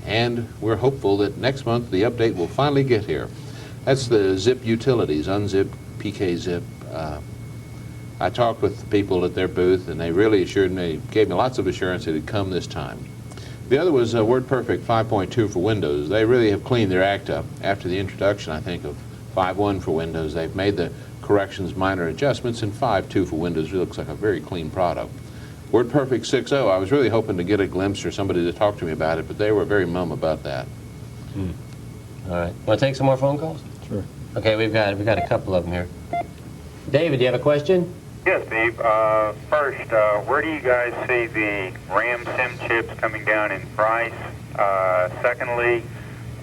and we're hopeful that next month the update will finally get here. That's the Zip Utilities, Unzip, PK Zip. I talked with the people at their booth, and they really assured me, gave me lots of assurance that it would come this time. The other was WordPerfect 5.2 for Windows. They really have cleaned their act up. After the introduction, I think, of 5.1 for Windows, they've made the corrections, minor adjustments, and 5.2 for Windows really looks like a very clean product. WordPerfect 6.0, I was really hoping to get a glimpse or somebody to talk to me about it, but they were very mum about that. All right. Want to take some more phone calls? Sure. Okay, we've got a couple of them here. David, do you have a question? Yes, Steve. First, where do you guys see the RAM SIM chips coming down in price? Secondly,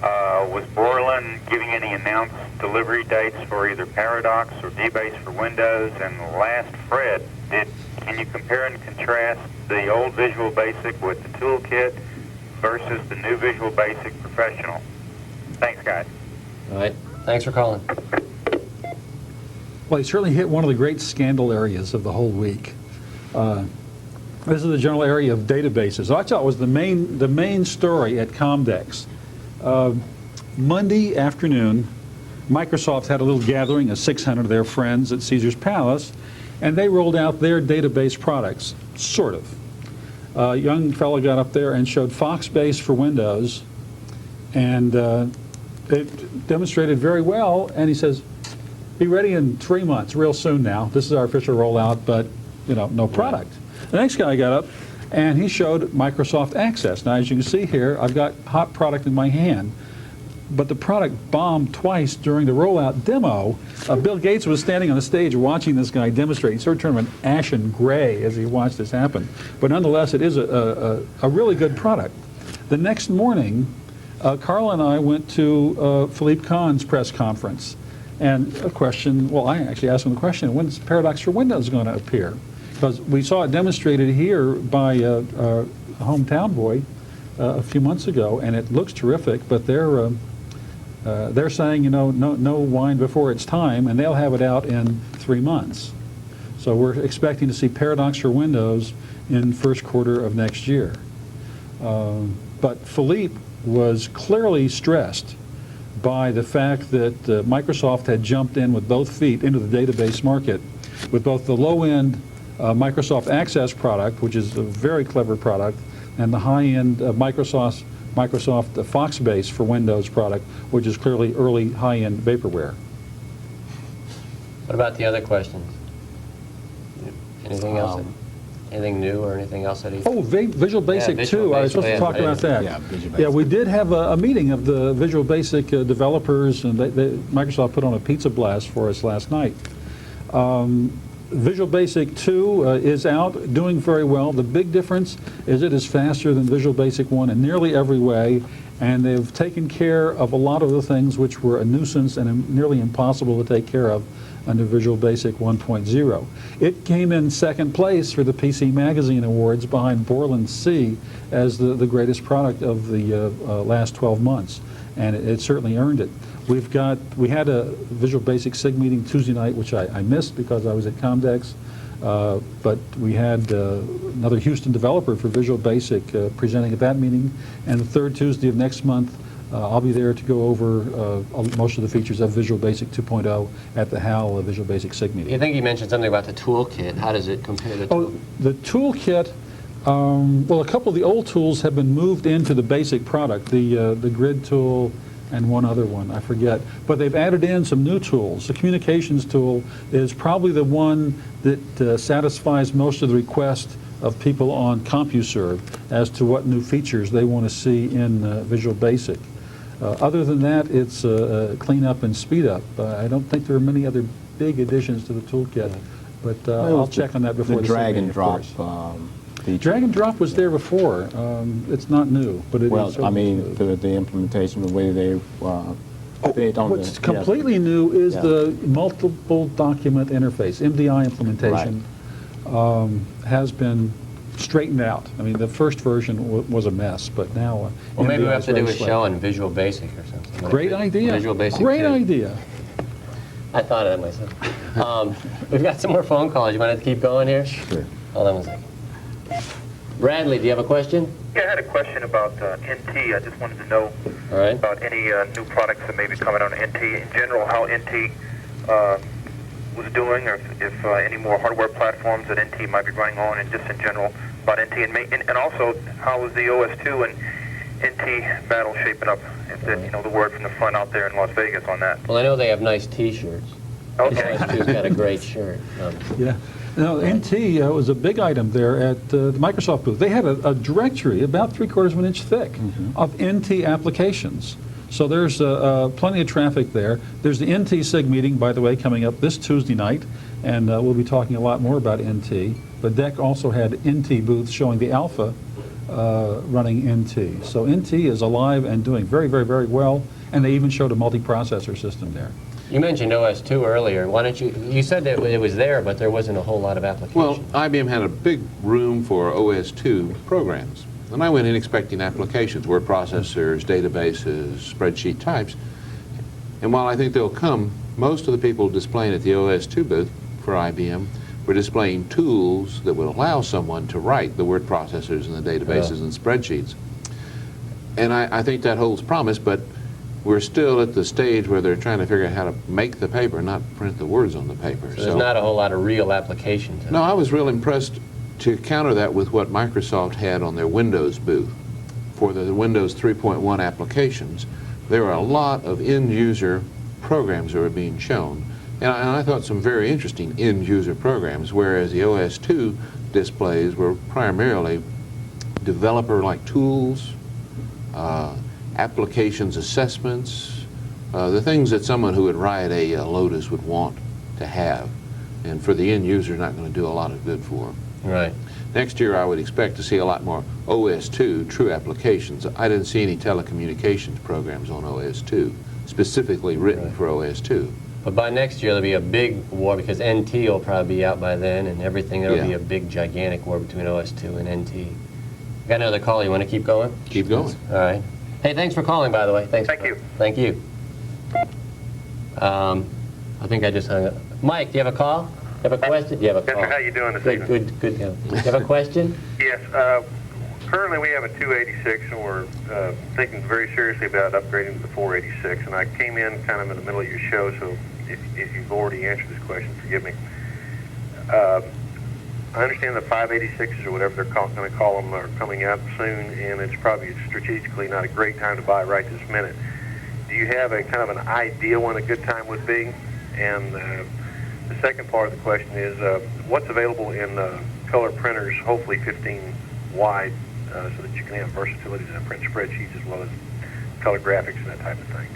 was Borland giving any announced delivery dates for either Paradox or DBase for Windows? And last, Fred, can you compare and contrast the old Visual Basic with the Toolkit versus the new Visual Basic Professional? Thanks, guys. All right. Thanks for calling. Well, he certainly hit one of the great scandal areas of the whole week. This is the general area of databases. I thought it was the main story at Comdex. Monday afternoon, Microsoft had a little gathering of 600 of their friends at Caesar's Palace, and they rolled out their database products, sort of. A young fellow got up there and showed Foxbase for Windows, and it demonstrated very well, and he says, be ready in 3 months, real soon now. This is our official rollout, but, you know, no product. The next guy got up, and he showed Microsoft Access. Now, as you can see here, I've got hot product in my hand, but the product bombed twice during the rollout demo. Bill Gates was standing on the stage watching this guy demonstrate. He sort of turned an ashen gray as he watched this happen. But nonetheless, it is a really good product. The next morning, Carla and I went to Philippe Kahn's press conference. And a question, well, I actually asked him the question, when's Paradox for Windows going to appear? Because we saw it demonstrated here by a hometown boy a few months ago, and it looks terrific, but they're saying, you know, no wine before it's time, and they'll have it out in 3 months. So we're expecting to see Paradox for Windows in first quarter of next year. But Philippe was clearly stressed by the fact that Microsoft had jumped in with both feet into the database market with both the low-end Microsoft Access product, which is a very clever product, and the high-end Microsoft Foxbase for Windows product, which is clearly early high-end vaporware. What about the other questions? Anything else? Anything new or anything else that he... Oh, Visual Basic 2. I was supposed to talk about that. Yeah, we did have a meeting of the Visual Basic developers, and Microsoft put on a pizza blast for us last night. Visual Basic 2 is out, doing very well. The big difference is it is faster than Visual Basic 1 in nearly every way, and they've taken care of a lot of the things which were a nuisance and nearly impossible to take care of under Visual Basic 1.0. It came in second place for the PC Magazine Awards behind Borland C as the greatest product of the last 12 months, and it certainly earned it. We had a Visual Basic SIG meeting Tuesday night, which I missed because I was at Comdex, but we had another Houston developer for Visual Basic presenting at that meeting, and the third Tuesday of next month, I'll be there to go over most of the features of Visual Basic 2.0 at the HAL Visual Basic SIG meeting. I think you mentioned something about the toolkit. How does it compare to the toolkit? Well, a couple of the old tools have been moved into the basic product, the grid tool and one other one, I forget. But they've added in some new tools. The communications tool is probably the one that satisfies most of the requests of people on CompuServe as to what new features they want to see in Visual Basic. Other than that, it's clean up and speed up. I don't think there are many other big additions to the toolkit, but I'll check on that before the drag and drop Drag and drop was there before. It's not new, but it is. Well, I mean, the implementation, the way they don't. What's completely new is the multiple document interface. MDI implementation has been straightened out. I mean, the first version was a mess, but now well, maybe we MDI have is to do a very slick. show on Visual Basic or something. Great idea. Visual Basic. Great 2. idea. I thought of that myself. We've got some more phone calls. You want to keep going here? Sure. Hold on one second. Bradley, do you have a question? Yeah, I had a question about NT. I just wanted to know about any new products that may be coming on NT. In general, how NT was doing, or if any more hardware platforms that NT might be running on, and just in general about NT. And also, how is the OS2 and NT battle shaping up? If the word from the front out there in Las Vegas on that. Well, I know they have nice T-shirts. Okay. OS2's got a great shirt. Yeah. No, NT was a big item there at the Microsoft booth. They had a directory about 3/4 of an inch thick of NT applications. So there's plenty of traffic there. There's the NT SIG meeting, by the way, coming up this Tuesday night, and we'll be talking a lot more about NT. But DEC also had NT booths showing the alpha running NT. So NT is alive and doing very, very, very well, and they even showed a multiprocessor system there. You mentioned OS2 earlier. Why don't you said that it was there, but there wasn't a whole lot of applications. Well, IBM had a big room for OS2 programs. And I went in expecting applications, word processors, databases, spreadsheet types. And while I think they'll come, most of the people displaying at the OS2 booth for IBM were displaying tools that would allow someone to write the word processors and the databases and spreadsheets. And I think that holds promise, but we're still at the stage where they're trying to figure out how to make the paper, not print the words on the paper. So there's not a whole lot of real applications. No, I was real impressed to counter that with what Microsoft had on their Windows booth. For the Windows 3.1 applications, there were a lot of end-user programs that were being shown. And I thought some very interesting end-user programs, whereas the OS2 displays were primarily developer-like tools, applications assessments, the things that someone who would write a Lotus would want to have. And for the end user, not going to do a lot of good for them. Right. Next year, I would expect to see a lot more OS2 true applications. I didn't see any telecommunications programs on OS2, specifically written for OS2. But by next year, there'll be a big war because NT will probably be out by then and everything. There'll be a big, gigantic war between OS2 and NT. Got another call. You want to keep going? Keep going. All right. Hey, thanks for calling, by the way. Thank you. Thank you. I think I just hung up. Mike, do you have a call? You have a question? You have a call. How you doing this evening? Good. Do you have a question? Yes. Currently, we have a 286, and we're thinking very seriously about upgrading to the 486. And I came in kind of in the middle of your show, so if you've already answered this question, forgive me. I understand the 586s or whatever they're going to call them are coming out soon, and it's probably strategically not a great time to buy right this minute. Do you have a kind of an idea when a good time would be? And the second part of the question is, what's available in color printers, hopefully 15 wide, so that you can have versatility to print spreadsheets as well as color graphics and that type of thing?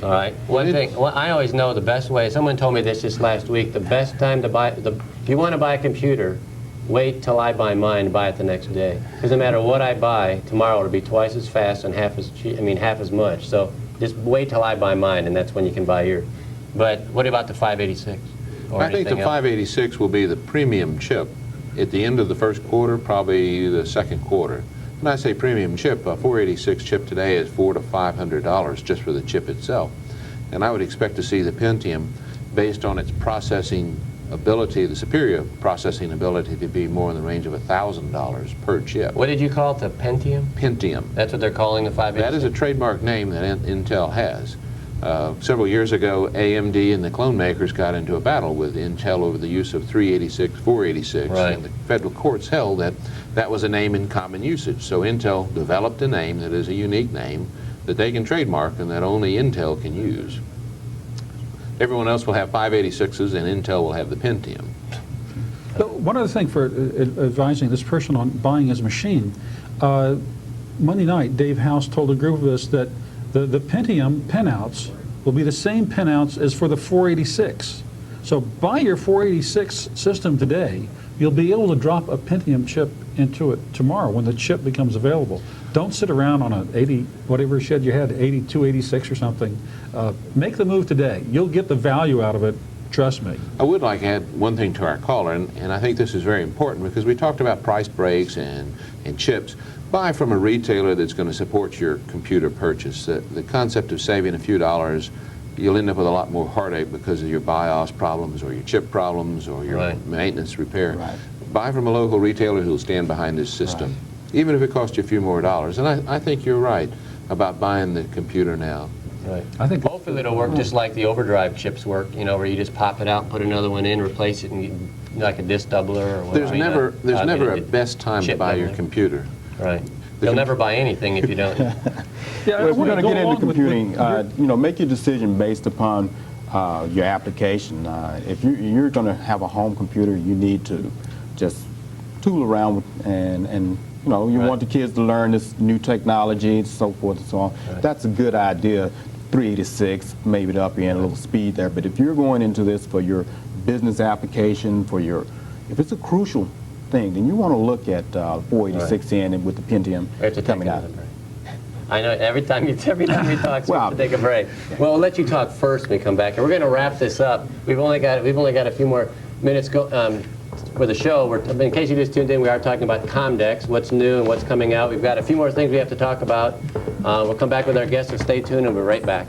All right. One thing, I always know the best way, someone told me this just last week, the best time to buy, if you want to buy a computer, wait till I buy mine and buy it the next day. Because no matter what I buy, tomorrow it'll be twice as fast and half as much. So just wait till I buy mine, and that's when you can buy yours. But what about the 586? I think the 586 will be the premium chip at the end of the first quarter, probably the second quarter. When I say premium chip, a 486 chip today is $400 to $500 just for the chip itself. And I would expect to see the Pentium, based on its processing ability, the superior processing ability, to be more in the range of $1,000 per chip. What did you call it, the Pentium? Pentium. That's what they're calling the 586? That is a trademark name that Intel has. Several years ago, AMD and the clone makers got into a battle with Intel over the use of 386, 486, and the federal courts held that that was a name in common usage. So Intel developed a name that is a unique name that they can trademark and that only Intel can use. Everyone else will have 586s and Intel will have the Pentium. One other thing for advising this person on buying his machine, Monday night Dave House told a group of us that the Pentium pinouts will be the same pinouts as for the 486. So buy your 486 system today, you'll be able to drop a Pentium chip into it tomorrow when the chip becomes available. Don't sit around on an 80, whatever shed you had, 82, 86 or something. Make the move today. You'll get the value out of it, trust me. I would like to add one thing to our caller, and I think this is very important because we talked about price breaks and chips. Buy from a retailer that's going to support your computer purchase. The concept of saving a few dollars, you'll end up with a lot more heartache because of your BIOS problems or your chip problems or your maintenance repair. Right. Buy from a local retailer who'll stand behind this system, even if it costs you a few more dollars. And I think you're right about buying the computer now. Right. I think hopefully it'll work just like the overdrive chips work, you know, where you just pop it out, put another one in, replace it, and get, like a disk doubler or whatever. There's never a best time to buy your computer. Right. You'll never buy anything if you don't. Well, if we're going to get into computing, you know, make your decision based upon your application. If you're going to have a home computer, you need to just tool around with, and you know, you want the kids to learn this new technology and so forth and so on. That's a good idea. 386, maybe the upper end, a little speed there. But if you're going into this for your business application, if it's a crucial thing, then you want to look at 486N and with the Pentium coming out. I know every time you talk, we have to take a break. Well, we'll let you talk first when we come back, and we're going to wrap this up. We've only got a few more minutes for the show. In case you just tuned in, we are talking about Comdex, what's new and what's coming out. We've got a few more things we have to talk about. We'll come back with our guests, so stay tuned, and we'll be right back.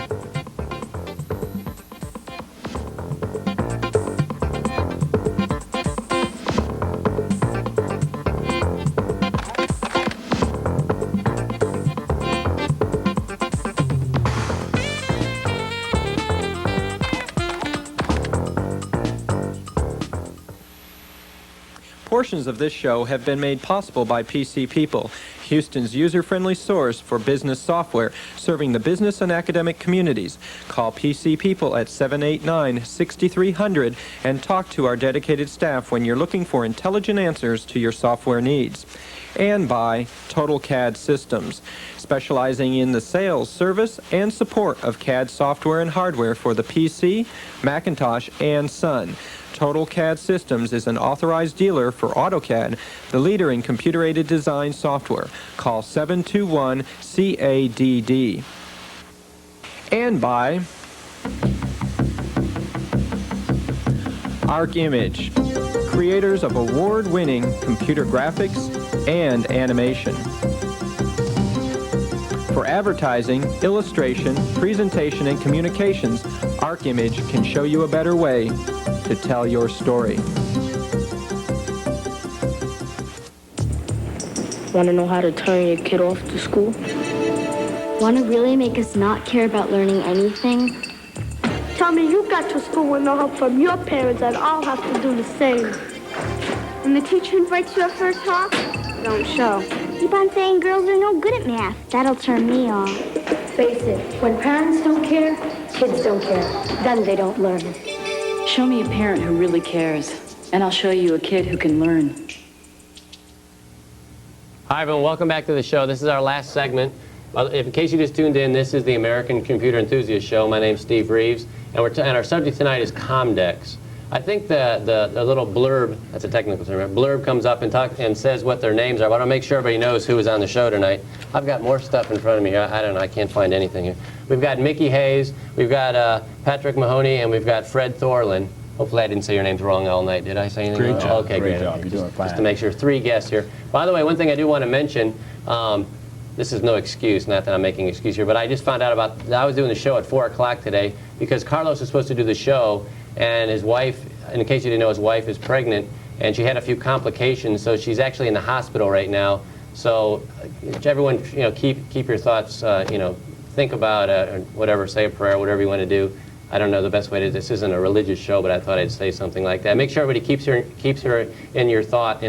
Portions of this show have been made possible by PC People, Houston's user-friendly source for business software, serving the business and academic communities. Call PC People at 789-6300 and talk to our dedicated staff when you're looking for intelligent answers to your software needs. And by Total CAD Systems, specializing in the sales, service, and support of CAD software and hardware for the PC, Macintosh, and Sun. Total CAD Systems is an authorized dealer for AutoCAD, the leader in computer-aided design software. Call 721-CADD. And by Arc Image, creators of award-winning computer graphics and animation. For advertising, illustration, presentation, and communications, Arc Image can show you a better way to tell your story. Want to know how to turn your kid off to school? Want to really make us not care about learning anything? Tell me you got to school with no help from your parents, and I'll have to do the same. When the teacher invites you up for a talk, don't show. Keep on saying girls are no good at math. That'll turn me off. Face it, when parents don't care, kids don't care. Then they don't learn. Show me a parent who really cares, and I'll show you a kid who can learn. Hi, everyone. Welcome back to the show. This is our last segment. In case you just tuned in, this is the American Computer Enthusiast Show. My name's Steve Reeves, and our subject tonight is Comdex. I think the little blurb, that's a technical term, blurb comes up and says what their names are, but I want to make sure everybody knows who is on the show tonight. I've got more stuff in front of me here. I don't know, I can't find anything here. We've got Mickey Hayes, we've got Patrick Mahoney, and we've got Fred Thorlin. Hopefully I didn't say your names wrong all night. Did I say anything wrong? Great job. Okay, great job. You're doing fine. Just to make sure, 3 guests here. By the way, one thing I do want to mention, this is no excuse, not that I'm making an excuse here, but I just found out I was doing the show at 4 o'clock today because Carlos is supposed to do the show, and his wife, in case you didn't know, his wife is pregnant, and she had a few complications, so she's actually in the hospital right now. So everyone, keep your thoughts, think about whatever, say a prayer, whatever you want to do. I don't know the best way to. This isn't a religious show, but I thought I'd say something like that. Make sure everybody keeps her in your thoughts.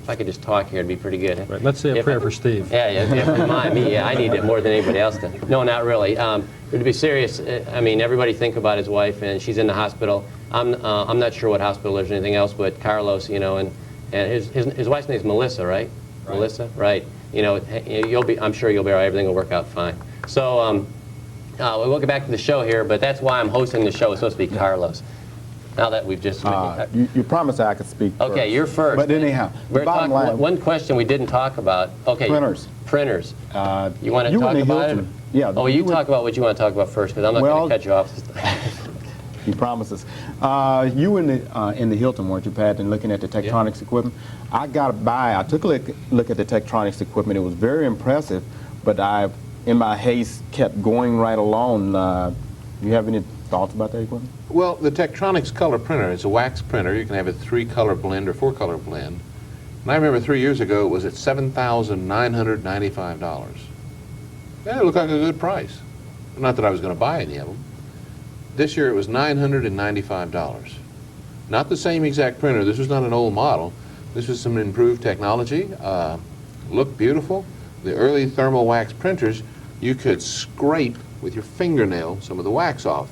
If I could just talk here, it'd be pretty good. Right, let's say a prayer for Steve. Yeah, for me, I need it more than anybody else does. No, not really. But to be serious, I mean, everybody think about his wife, and she's in the hospital. I'm not sure what hospital there's anything else, but Carlos, and his wife's name is Melissa, right? Melissa, right? I'm sure you'll be all right. Everything will work out fine. So we'll get back to the show here, but that's why I'm hosting the show. It's supposed to be Carlos. Now that we've just... You promised I could speak first. Okay, you're first. But anyhow, the bottom line... One question we didn't talk about. Okay. Printers. Printers. You want to talk about it? Yeah. Oh, you talk about what you want to talk about first, because I'm not going to cut you off. He promises. You in the Hilton, weren't you, Pat, and looking at the Tektronix equipment? I got by. I took a look at the Tektronix equipment. It was very impressive, but I, in my haste, kept going right along. You have any thoughts about that equipment? Well, the Tektronix color printer is a wax printer. You can have a 3-color blend or 4-color blend. And I remember 3 years ago it was at $7,995. Yeah, it looked like a good price. Not that I was going to buy any of them. This year it was $995. Not the same exact printer. This was not an old model. This was some improved technology. Looked beautiful. The early thermal wax printers, you could scrape with your fingernail some of the wax off.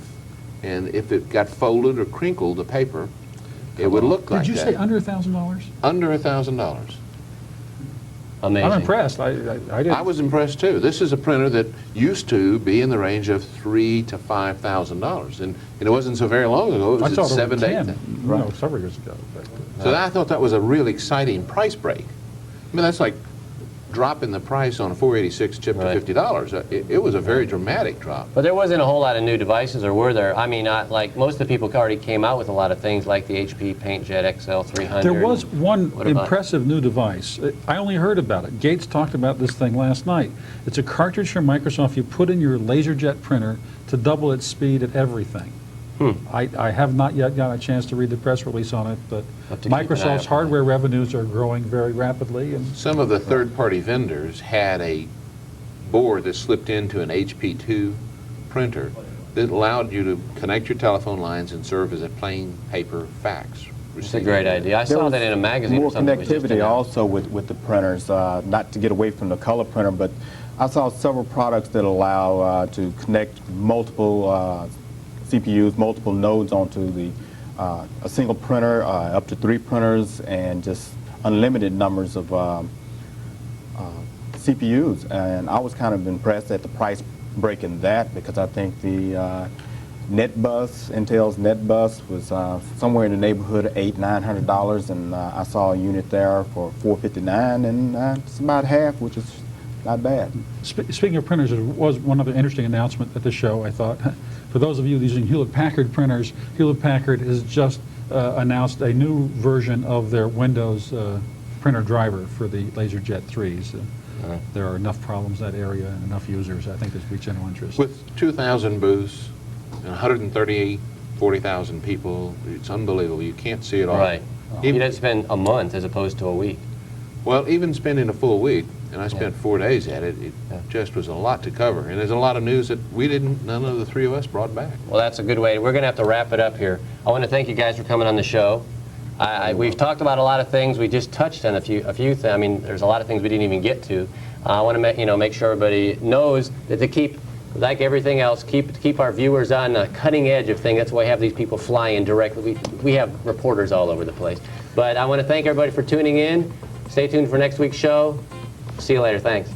And if it got folded or crinkled, the paper, it would look like that. Did you say under $1,000? Under $1,000. Amazing. I'm impressed. I was impressed too. This is a printer that used to be in the range of $3,000 to $5,000, and it wasn't so very long ago. It was at $7,000 to $8,000. Several years ago. So I thought that was a really exciting price break. I mean, that's like dropping the price on a 486 chip to $50. It was a very dramatic drop. But there wasn't a whole lot of new devices, or were there? I mean, like most of the people already came out with a lot of things, like the HP PaintJet XL 300. There was one impressive new device. I only heard about it. Gates talked about this thing last night. It's a cartridge from Microsoft you put in your LaserJet printer to double its speed at everything. I have not yet got a chance to read the press release on it, but Microsoft's hardware revenues are growing very rapidly. And some of the third-party vendors had a board that slipped into an HP2 printer that allowed you to connect your telephone lines and serve as a plain paper fax. It's a great idea. I saw that in a magazine or something. More connectivity also with the printers, not to get away from the color printer, but I saw several products that allow to connect multiple CPUs, multiple nodes onto the a single printer, up to 3 printers, and just unlimited numbers of CPUs. And I was kind of impressed at the price break in that, because I think the Intel's NetBus was somewhere in the neighborhood of $800–900, and I saw a unit there for $459, and it's about half, which is not bad. Speaking of printers, there was one other interesting announcement at the show, I thought. For those of you using Hewlett-Packard printers, Hewlett-Packard has just announced a new version of their Windows printer driver for the LaserJet 3s. There are enough problems in that area and enough users. I think there's be general interest. With 2,000 booths and 40,000 people, it's unbelievable. You can't see it all. Right. You didn't spend a month as opposed to a week. Well, even spending a full week, and I spent 4 days at it, it just was a lot to cover. And there's a lot of news that none of the 3 of us brought back. Well, that's a good way. We're going to have to wrap it up here. I want to thank you guys for coming on the show. We've talked about a lot of things. We just touched on a few things. I mean, there's a lot of things we didn't even get to. I want to make sure everybody knows that to keep, like everything else, keep our viewers on the cutting edge of things. That's why we have these people fly in directly. We have reporters all over the place. But I want to thank everybody for tuning in. Stay tuned for next week's show. See you later. Thanks.